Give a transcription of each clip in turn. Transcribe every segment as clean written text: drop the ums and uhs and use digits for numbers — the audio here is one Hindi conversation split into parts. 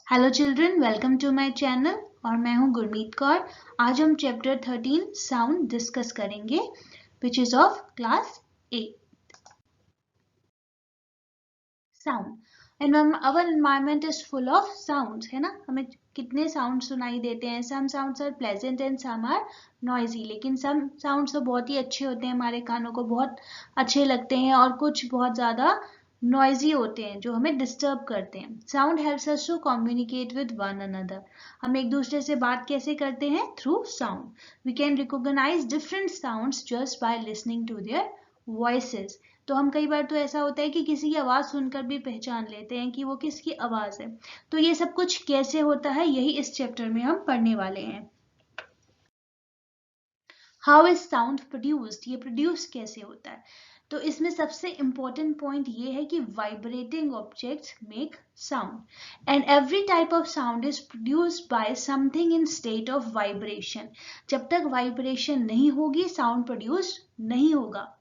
Hello children, welcome to my channel और मैं हूं गुरमीत कौर। आज हम चैप्टर 13 साउंड डिस्कस करेंगे which is of class 8। Sound and our environment is full of sounds, है ना। हमें कितने साउंड सुनाई देते हैं। Some sounds are pleasant and some are noisy, लेकिन सम साउंड्स तो बहुत ही अच्छे होते हैं, हमारे कानों को बहुत अच्छे लगते हैं, और कुछ बहुत ज्यादा नॉइजी होते हैं जो हमें डिस्टर्ब करते हैं। Sound helps us to communicate with one another. हम एक दूसरे से बात कैसे करते हैं? Through sound. We can recognise different sounds just by listening to their voices. तो हम कई बार तो ऐसा होता है कि किसी की आवाज सुनकर भी पहचान लेते हैं कि वो किसकी आवाज है। तो ये सब कुछ कैसे होता है, यही इस चैप्टर में हम पढ़ने वाले हैं। हाउ इज साउंड प्रोड्यूस्ड, ये प्रोड्यूस कैसे होता है। तो इसमें सबसे इंपॉर्टेंट पॉइंट ये है कि vibrating objects make sound and every type of sound is produced by something in state of vibration. जब तक वाइब्रेशन नहीं होगी साउंड प्रोड्यूस नहीं होगा।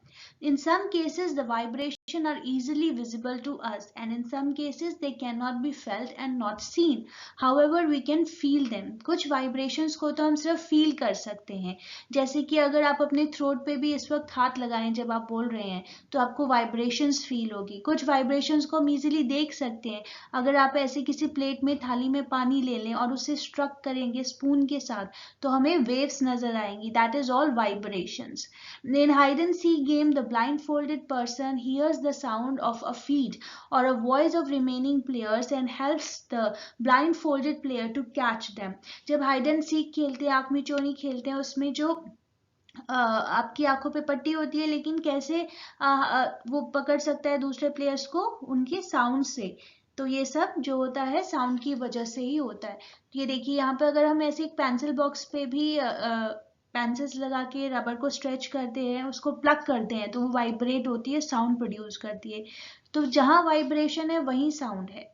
In some cases, the vibration are easily visible to us, and in some cases, they cannot be felt and not seen. However, we can feel them. कुछ vibrations को तो हम सिर्फ feel कर सकते हैं। जैसे कि अगर आप अपने throat पे भी इस वक्त हाथ लगाएं जब आप बोल रहे हैं, तो आपको vibrations feel होगी। कुछ vibrations को हम easily देख सकते हैं। अगर आप ऐसे किसी प्लेट में, थाली में पानी ले लें और उसे struck करेंगे स्पून के साथ, तो हमें waves नजर आएंगी। That is all vibrations. In hide and seek game, the blindfolded person hears the sound of a feet or a voice of remaining players and helps the blindfolded player to catch them. जब हाइड एंड सीक खेलते हैं, आंख मिचौनी खेलते हैं, उसमें जो आपकी आंखों पे पट्टी होती है, लेकिन कैसे वो पकड़ सकता है दूसरे प्लेयर्स को? उनके साउंड से। तो ये सब जो होता है साउंड की वजह से ही होता है। तो ये देखिए यहाँ पे अगर हम ऐसे एक पेंसिल बॉक्स पे भी पेंसिल्स लगा के रबर को स्ट्रेच करते हैं, उसको प्लग करते हैं, तो वो वाइब्रेट होती है, साउंड प्रोड्यूस करती है। तो जहां वाइब्रेशन है वहीं साउंड है।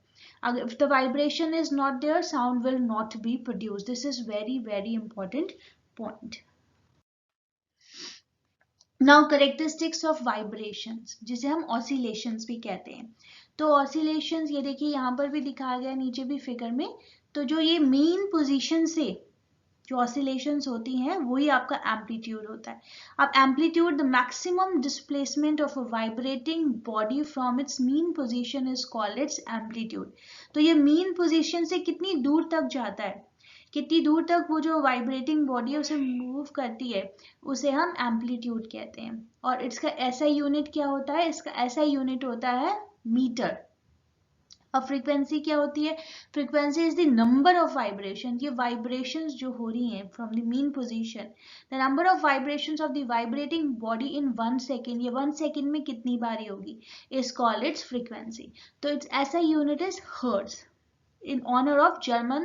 अगर if the vibration is not there, sound will not be produced. This is very very important point. Now characteristics of vibrations, जिसे हम ऑसिलेशंस भी कहते हैं। तो ऑसिलेशंस ये देखिए यहाँ पर भी दिखाया गया, नीचे भी फिगर में। तो जो ये मेन पोजीशन से जो ऑसिलेशंस होती हैं वही आपका एम्पलीट्यूड होता है। अब amplitude, the maximum displacement of a vibrating body from its mean position is called its amplitude. तो ये मीन पोजीशन से कितनी दूर तक जाता है, कितनी दूर तक वो जो वाइब्रेटिंग बॉडी है उसे मूव करती है, उसे हम एम्पलीट्यूड कहते हैं। और इसका ऐसा यूनिट क्या होता है? इसका ऐसा यूनिट होता है मीटर। अब फ्रीक्वेंसी क्या होती है? Frequency is the number of vibration, ये वाइब्रेशंस जो हो रही हैं from the mean position, the number of vibrations of the vibrating body in 1 second, ये 1 सेकेंड में कितनी बारी होगी, इज कॉल्ड इट्स फ्रीक्वेंसी। तो इट्स ऐसा unit is hertz, in honor of German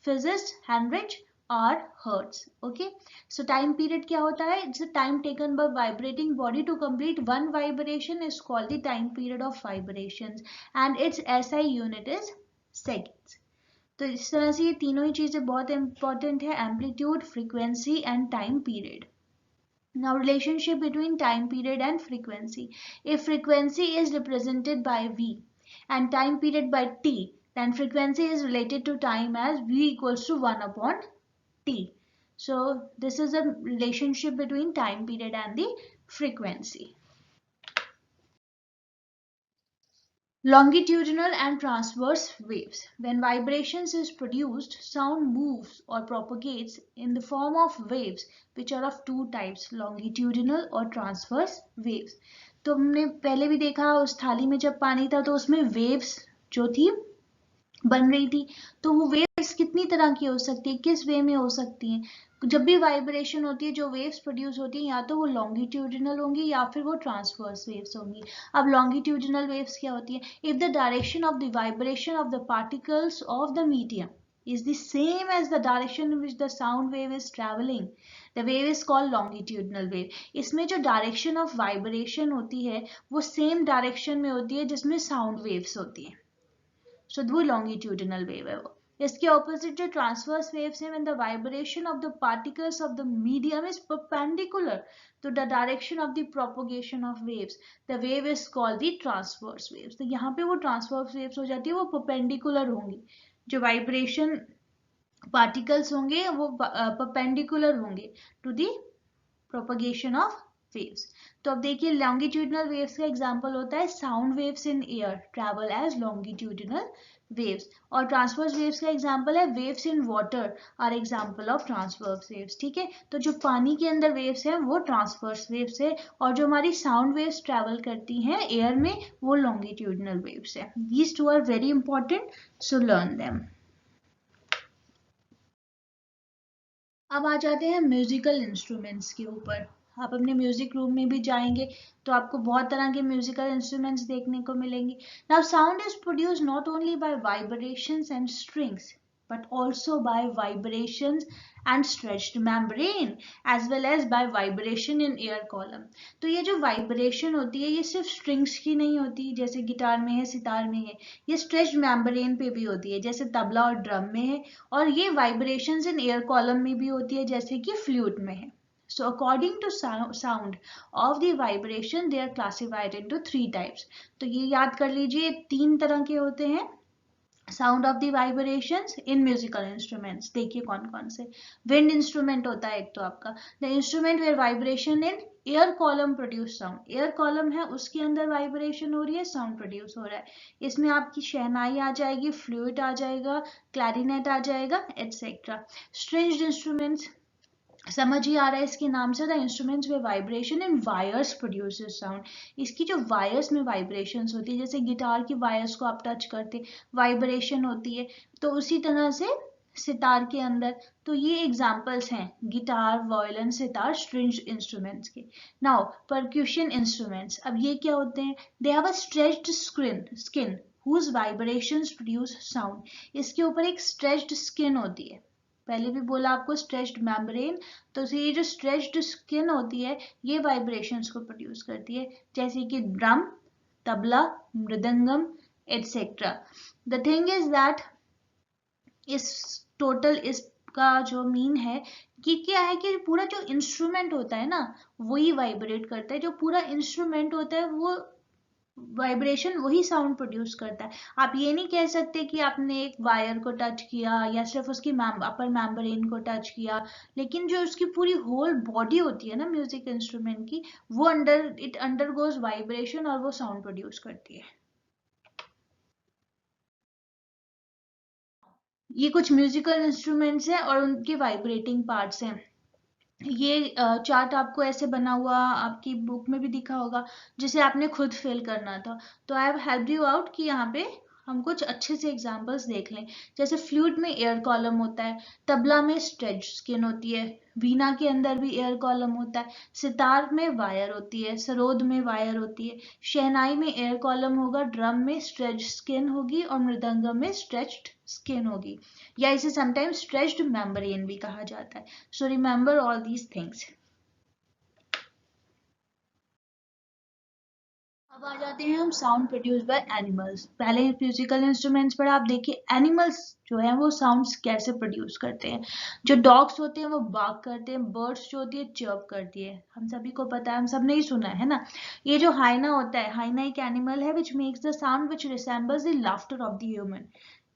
physicist Heinrich R. Hertz. Okay, so time period क्या होता है? It's the time taken by vibrating body to complete one vibration is called the time period of vibrations and its SI unit is seconds. तो इस तरह से ये तीनों ही चीजें बहुत इंपॉर्टेंट है, amplitude, frequency and time period. Now relationship between time period and frequency. If frequency is represented by V and time period by T, then frequency is related to time as V equals to 1 upon T. So this is a relationship between time period and the frequency. Longitudinal and transverse waves. When vibrations is produced, sound moves or propagates in the form of waves which are of two types, longitudinal और transverse waves. तो हमने पहले भी देखा उस थाली में जब पानी था तो उसमें waves जो थी बन रही थी। तो वो वेव्स कितनी तरह की हो सकती है, किस वे में हो सकती हैं? जब भी वाइब्रेशन होती है, जो वेव्स प्रोड्यूस होती है, या तो वो लॉन्गिट्यूडिनल होंगी या फिर वो ट्रांसवर्स वेव्स होंगी। अब लॉन्गिट्यूडिनल वेव्स क्या होती है? If the direction of the vibration of the particles of the medium is the same as the direction in which the sound wave is traveling, the wave is called longitudinal wave. इसमें जो डायरेक्शन ऑफ वाइब्रेशन होती है वो सेम डायरेक्शन में होती है जिसमें साउंड वेव्स होती है। So वो longitudinal wave है वो। इसके opposite जो transverse waves है, when the vibration of the particles of the medium is perpendicular to the direction of the propagation of waves, the wave is called the transverse waves. तो यहाँ पे वो transverse waves हो जाती है, वो perpendicular होंगी, जो वाइब्रेशन पार्टिकल्स होंगे वो परपेंडिकुलर होंगे to the propagation of waves. तो अब देखिए लॉन्गिट्यूडिनल वेव्स का एग्जांपल होता है sound waves in air travel as longitudinal waves, और ट्रांसवर्स वेव्स का एग्जांपल है waves in water are example of transverse waves. ठीक है, तो जो पानी के अंदर वेव्स हैं वो ट्रांसवर्स वेव्स है, और जो हमारी साउंड वेव्स ट्रैवल करती हैं एयर में वो लॉन्गिट्यूडिनल वेव्स है। These two are very important, so learn them. अब आ जाते हैं म्यूजिकल इंस्ट्रूमेंट्स के ऊपर। आप अपने म्यूजिक रूम में भी जाएंगे तो आपको बहुत तरह के म्यूजिकल इंस्ट्रूमेंट्स देखने को मिलेंगे। Now sound is produced not only by vibrations and strings but also by vibrations and stretched membrane as well as by vibration in air column। तो ये जो वाइब्रेशन होती है ये सिर्फ स्ट्रिंग्स की नहीं होती जैसे गिटार में है सितार में है, ये स्ट्रेच्ड मेम्ब्रेन पे भी होती है जैसे तबला और ड्रम में है, और ये वाइब्रेशंस इन एयर कॉलम में भी होती है जैसे कि फ्लूट में है। So according to sound of the vibration they are classified into 3 types। तो ये याद कर लीजिए 3 तरह के होते हैं sound of the vibrations in musical instruments. देखिए कौन कौन से। विंड इंस्ट्रूमेंट होता है एक तो आपका, the instrument where vibration in air column produce sound. Air column है उसके अंदर वाइब्रेशन हो रही है, साउंड प्रोड्यूस हो रहा है। इसमें आपकी शहनाई आ जाएगी, फ्लूट आ जाएगा, क्लैरिनेट आ जाएगा, एटसेट्रा। स्ट्रिंग्ड इंस्ट्रूमेंट्स समझ ही आ रहा है इसके नाम से, द इंस्ट्रूमेंट्स में vibration in wires produces sound. इसकी जो वायर्स में वाइब्रेशंस होती है जैसे गिटार की वायर्स को आप टच करते वाइब्रेशन होती है, तो उसी तरह से सितार के अंदर। तो ये एग्जांपल्स हैं guitar, violin, sitar, stringed instruments के। नाउ परक्यूशन इंस्ट्रूमेंट्स, अब ये क्या होते हैं? They have a stretched skin whose vibrations produce sound। इसके ऊपर एक स्ट्रेच्ड स्किन होती है, पहले भी बोला आपको स्ट्रेच्ड मेम्ब्रेन, तो ये जो स्ट्रेच्ड स्किन होती है ये वाइब्रेशंस को प्रोड्यूस करती है जैसे कि drum, tabla, mridangam, etcetera. The thing is that इस टोटल इसका जो मीन है कि क्या है कि पूरा जो इंस्ट्रूमेंट होता है ना वही वाइब्रेट करता है, जो पूरा इंस्ट्रूमेंट होता है वो वाइब्रेशन वही साउंड प्रोड्यूस करता है। आप ये नहीं कह सकते कि आपने एक वायर को टच किया या सिर्फ उसकी अपर मेम्ब्रेन को टच किया, लेकिन जो उसकी पूरी होल बॉडी होती है ना म्यूजिक इंस्ट्रूमेंट की, वो इट अंडरगोज वाइब्रेशन और वो साउंड प्रोड्यूस करती है। ये कुछ म्यूजिकल इंस्ट्रूमेंट्स हैं और उनके वाइब्रेटिंग पार्ट्स हैं। ये चार्ट आपको ऐसे बना हुआ आपकी बुक में भी दिखा होगा जिसे आपने खुद फिल करना था, तो I have helped you out कि यहाँ पे हम कुछ अच्छे से एग्जांपल्स देख लें। जैसे फ्लूट में एयर कॉलम होता है, तबला में स्ट्रेच्ड स्किन होती है, वीणा के अंदर भी एयर कॉलम होता है, सितार में वायर होती है, सरोद में वायर होती है, शहनाई में एयर कॉलम होगा, ड्रम में स्ट्रेच्ड स्किन होगी और मृदंगम में स्ट्रेच्ड स्किन होगी, या इसे समटाइम्स स्ट्रेच्ड मेम्ब्रेन भी कहा जाता है। So remember all these things. अब आ जाते हैं हम साउंड प्रोड्यूस बाय एनिमल्स। पहले म्यूजिकल इंस्ट्रूमेंट्स पर आप देखिए एनिमल्स जो है वो साउंड्स कैसे प्रोड्यूस करते हैं। जो डॉग्स होते हैं वो बार्क करते हैं, बर्ड्स जो होती है चर्प करती है, हम सभी को पता है, हम सब ने ही सुना है ना। ये जो हाइना होता है, हाइना एक एनिमल है which makes the sound which resembles the laughter of the human.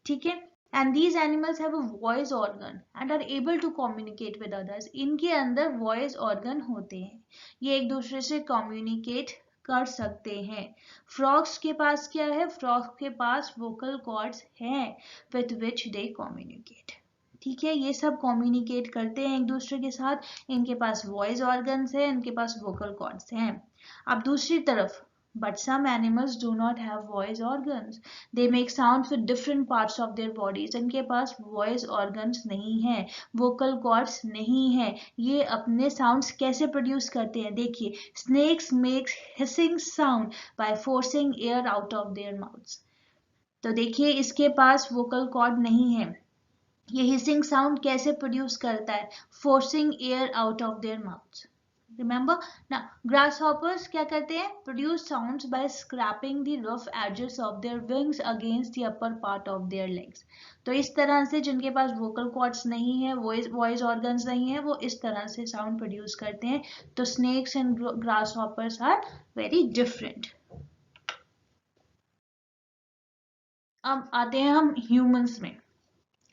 ठीक है, and these animals have a voice organ and are able to communicate with others। इनके अंदर voice organ होते हैं, ये एक दूसरे से communicate कर सकते हैं। फ्रॉग्स के पास क्या है? फ्रॉग के पास vocal cords हैं with which they communicate। ठीक है, ये सब कम्युनिकेट करते हैं एक दूसरे के साथ, इनके पास वॉइस ऑर्गन्स है, इनके पास वोकल कॉर्ड्स हैं। अब दूसरी तरफ but some animals do not have voice organs। They make sounds with different parts of their bodies। इनके पास voice organs नहीं है, vocal cords नहीं है। ये अपने sounds कैसे produce करते हैं? देखिए, snakes makes hissing sound by forcing air out of their mouths। तो देखिए इसके पास vocal cord नहीं है, ये हिसिंग साउंड कैसे प्रोड्यूस करता है? Forcing air out of their mouths. Remember ना, ग्रास हॉपर्स क्या करते हैं? Produce sounds by scraping the rough edges of their wings against the upper part of their legs. तो इस तरह से जिनके पास वोकल कॉर्ड्स नहीं है, वॉइस ऑर्गन्स नहीं है, वो इस तरह से साउंड प्रोड्यूस करते हैं। तो snakes and grasshoppers are very different. अब आते हैं हम ह्यूमंस में।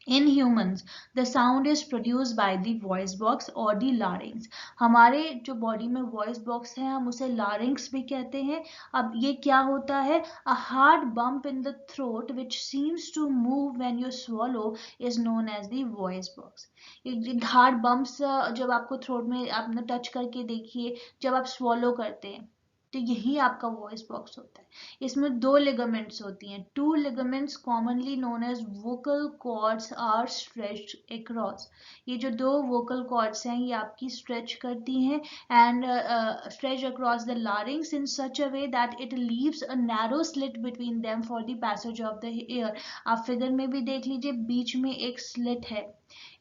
In humans, the sound is produced by the voice box or the larynx. हमारे जो बॉडी में वॉइस बॉक्स है हम उसे larynx भी कहते हैं. अब ये क्या होता है? A hard bump in the throat which seems to move when you swallow is known as the voice box. एक हार्ड बम्प्स जब आपको थ्रोट में आपने टच करके देखिए जब आप swallow करते हैं तो यही आपका वॉइस बॉक्स होता है. इसमें दो लिगामेंट्स होती हैं. Two ligaments commonly known as vocal cords are stretched across. ये जो दो वोकल कॉर्ड्स हैं ये आपकी स्ट्रेच करती हैं and stretch across the larynx in such a way that it leaves a narrow slit between them for the passage of the air. आप फिगर में भी देख लीजिए बीच में एक स्लिट है,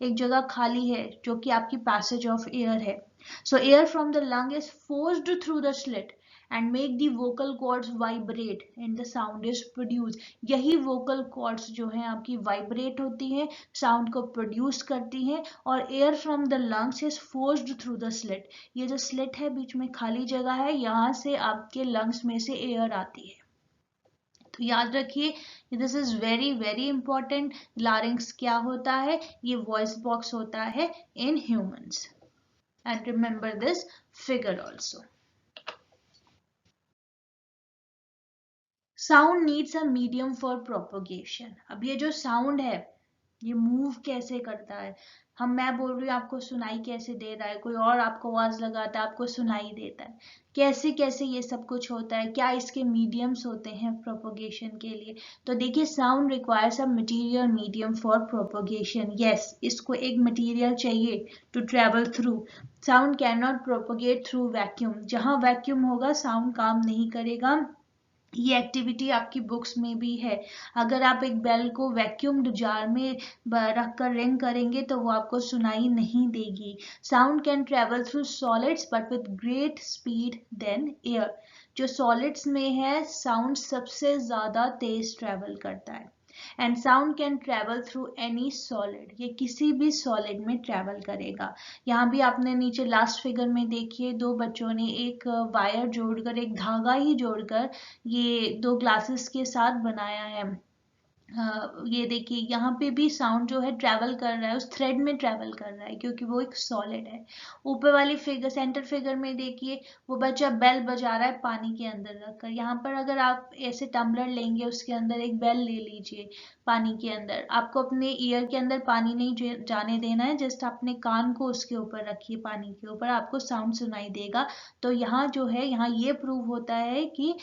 एक जगह खाली है जो कि आपकी पैसेज ऑफ एयर है. So air from the lung is forced through the slit and make the vocal cords vibrate and the sound is produced. यही vocal cords जो हैं आपकी vibrate होती हैं, sound को produce करती हैं और air from the lungs is forced through the slit. ये जो slit है बीच में खाली जगह है यहाँ से आपके lungs में से air आती है. तो याद रखिए this is very very important. Larynx क्या होता है? ये वॉइस बॉक्स होता है in humans. And remember this figure also. Sound needs a medium for propagation. अब ये जो sound है ये मूव कैसे करता है? मैं बोल रही हूँ आपको सुनाई कैसे दे रहा है, कोई और आपको आवाज लगाता है आपको सुनाई देता है. कैसे कैसे ये सब कुछ होता है? क्या इसके मीडियम्स होते हैं प्रोपोगेशन के लिए? तो देखिए sound requires a material medium for propagation. Yes, इसको एक मटेरियल चाहिए to travel through. Sound can not propagate through vacuum. जहां वैक्यूम होगा साउंड काम नहीं करेगा. ये एक्टिविटी आपकी बुक्स में भी है. अगर आप एक बेल को वैक्यूम्ड जार में रखकर रिंग करेंगे तो वो आपको सुनाई नहीं देगी. Sound can travel through solids but with great speed than air. जो सॉलिड्स में है साउंड सबसे ज्यादा तेज ट्रेवल करता है. And sound can travel through any solid. ये किसी भी सॉलिड में ट्रेवल करेगा. यहाँ भी आपने नीचे लास्ट फिगर में देखिए दो बच्चों ने एक वायर जोड़कर एक धागा ही जोड़कर ये दो ग्लासेस के साथ बनाया है. ये देखिए यहाँ पे भी साउंड जो है ट्रैवल कर रहा है, उस थ्रेड में ट्रैवल कर रहा है क्योंकि वो एक सॉलिड है. ऊपर वाली फिगर सेंटर फिगर में देखिए वो बच्चा बेल बजा रहा है पानी के अंदर रखकर. यहाँ पर अगर आप ऐसे टम्बलर लेंगे उसके अंदर एक बेल ले लीजिए पानी के अंदर. आपको अपने ईयर के अंदर पानी नहीं जाने देना है, जस्ट अपने कान को उसके ऊपर रखिए पानी के ऊपर, आपको साउंड सुनाई देगा. तो यहाँ जो है यहाँ ये प्रूव होता है कि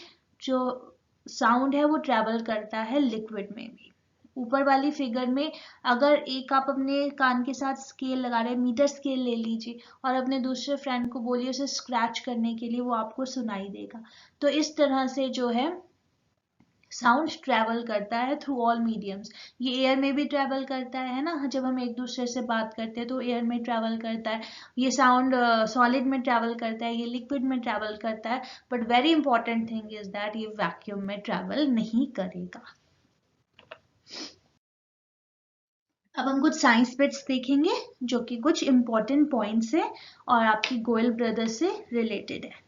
जो साउंड है वो ट्रैवल करता है लिक्विड में भी. ऊपर वाली फिगर में अगर एक आप अपने कान के साथ स्केल लगा रहे हैं, मीटर स्केल ले लीजिए और अपने दूसरे फ्रेंड को बोलिए उसे स्क्रैच करने के लिए, वो आपको सुनाई देगा. तो इस तरह से जो है साउंड ट्रैवल करता है थ्रू ऑल मीडियम्स. ये एयर में भी ट्रैवल करता है ना, जब हम एक दूसरे से बात करते हैं तो एयर में ट्रैवल करता है. ये साउंड सॉलिड में ट्रैवल करता है, ये लिक्विड में ट्रैवल करता है. But very important thing is that ये वैक्यूम में ट्रैवल नहीं करेगा. अब हम कुछ साइंस बिट्स देखेंगे जो कि कुछ इंपॉर्टेंट पॉइंट्स है और आपकी गोयल ब्रदर से रिलेटेड है.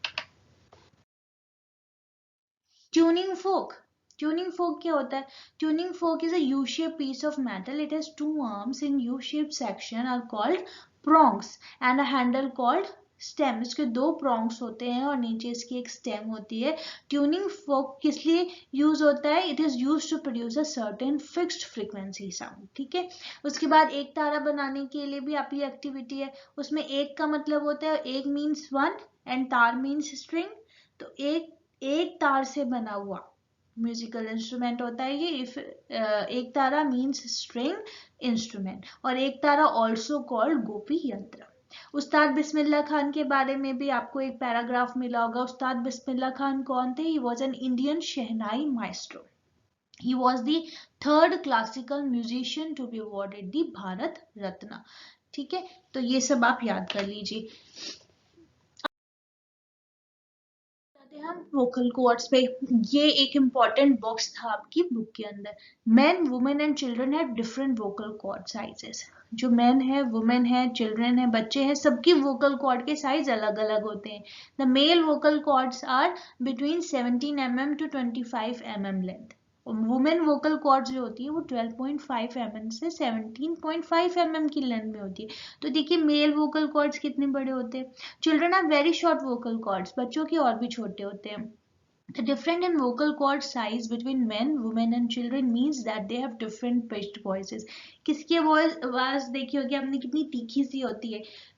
ट्यूनिंग फोक. ट्यूनिंग फोक क्या होता है? Tuning folk is a U-shaped piece of metal. It has two arms in U-shaped section are called prongs and a handle called stem. इसके दो प्रोंग्स होते हैं और नीचे इसकी एक स्टेम होती है. ट्यूनिंग फोक किस लिए यूज होता है? It is use to produce a certain fixed frequency sound. ठीक है. उसके बाद एक तारा बनाने के लिए भी आपकी एक्टिविटी है. उसमें एक का मतलब होता है एक मीन्स वन एंड तार मीन्स स्ट्रिंग. तो एक तार से बना हुआ म्यूजिकल इंस्ट्रूमेंट होता है ये. इफ एक तारा मीन्स स्ट्रिंग इंस्ट्रूमेंट और एक तारा ऑल्सो कॉल्ड गोपी यंत्र. उस्ताद बिस्मिल्लाह खान के बारे में भी आपको एक पैराग्राफ मिला होगा. उस्ताद बिस्मिल्लाह खान कौन थे? He was an Indian shehnai maestro. He was the third classical musician to be awarded the Bharat Ratna. ठीक है, तो ये सब आप याद कर लीजिए. हम वोकल कॉर्ड्स पे. ये एक इम्पॉर्टेंट बॉक्स था आपकी बुक के अंदर. Men women and children have different vocal cord sizes. जो मेन है, वुमेन है, चिल्ड्रन है, बच्चे हैं, सबकी वोकल कॉर्ड के साइज अलग अलग होते हैं. The male vocal cords are between 17 mm to 25 mm length. Women vocal cords जो होती है वो 12.5 mm से 17.5 mm की लेंथ में होती है। तो देखिए मेल वोकल कॉर्ड्स कितने बड़े होते हैं। Children have very short vocal cords, बच्चों के और भी छोटे होते हैं। The difference in vocal cord size between men, women and children means that they have different pitched voices. किसकी आवाज देखी होगी आपने कितनी तीखी सी होती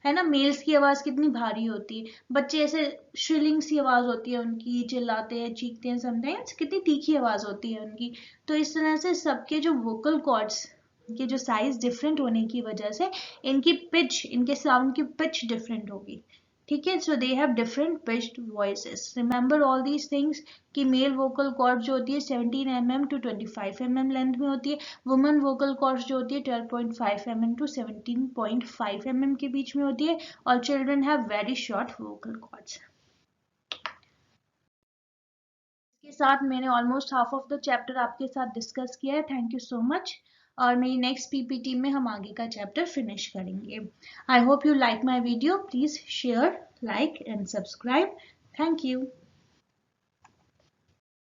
है ना। मेल्स की आवाज कितनी भारी होती है, बच्चे ऐसे श्रिलिंग सी आवाज होती है उनकी, चिल्लाते हैं चीखते हैं समटाइम्स, कितनी तीखी आवाज होती है उनकी। तो इस तरह से सबके जो वोकल कॉर्ड्स के जो साइज डिफरेंट होने की वजह से इनकी पिच, इनके साउंड की पिच डिफरेंट होगी। ठीक है, so they have different pitched voices. Remember all these things कि मेल वोकल कॉर्ड जो होती है 17 mm to 25 mm लेंथ में होती है। वुमेन वोकल कॉर्ड जो होती है 12.5 mm to 17.5 mm के बीच में होती है। और children have very short vocal cords. इसके साथ मैंने almost half of the chapter आपके साथ डिस्कस किया है। Thank you so much. और मेरी नेक्स्ट पीपीटी में हम आगे का चैप्टर फिनिश करेंगे। I hope you like my video. Please share, like and subscribe. Thank you.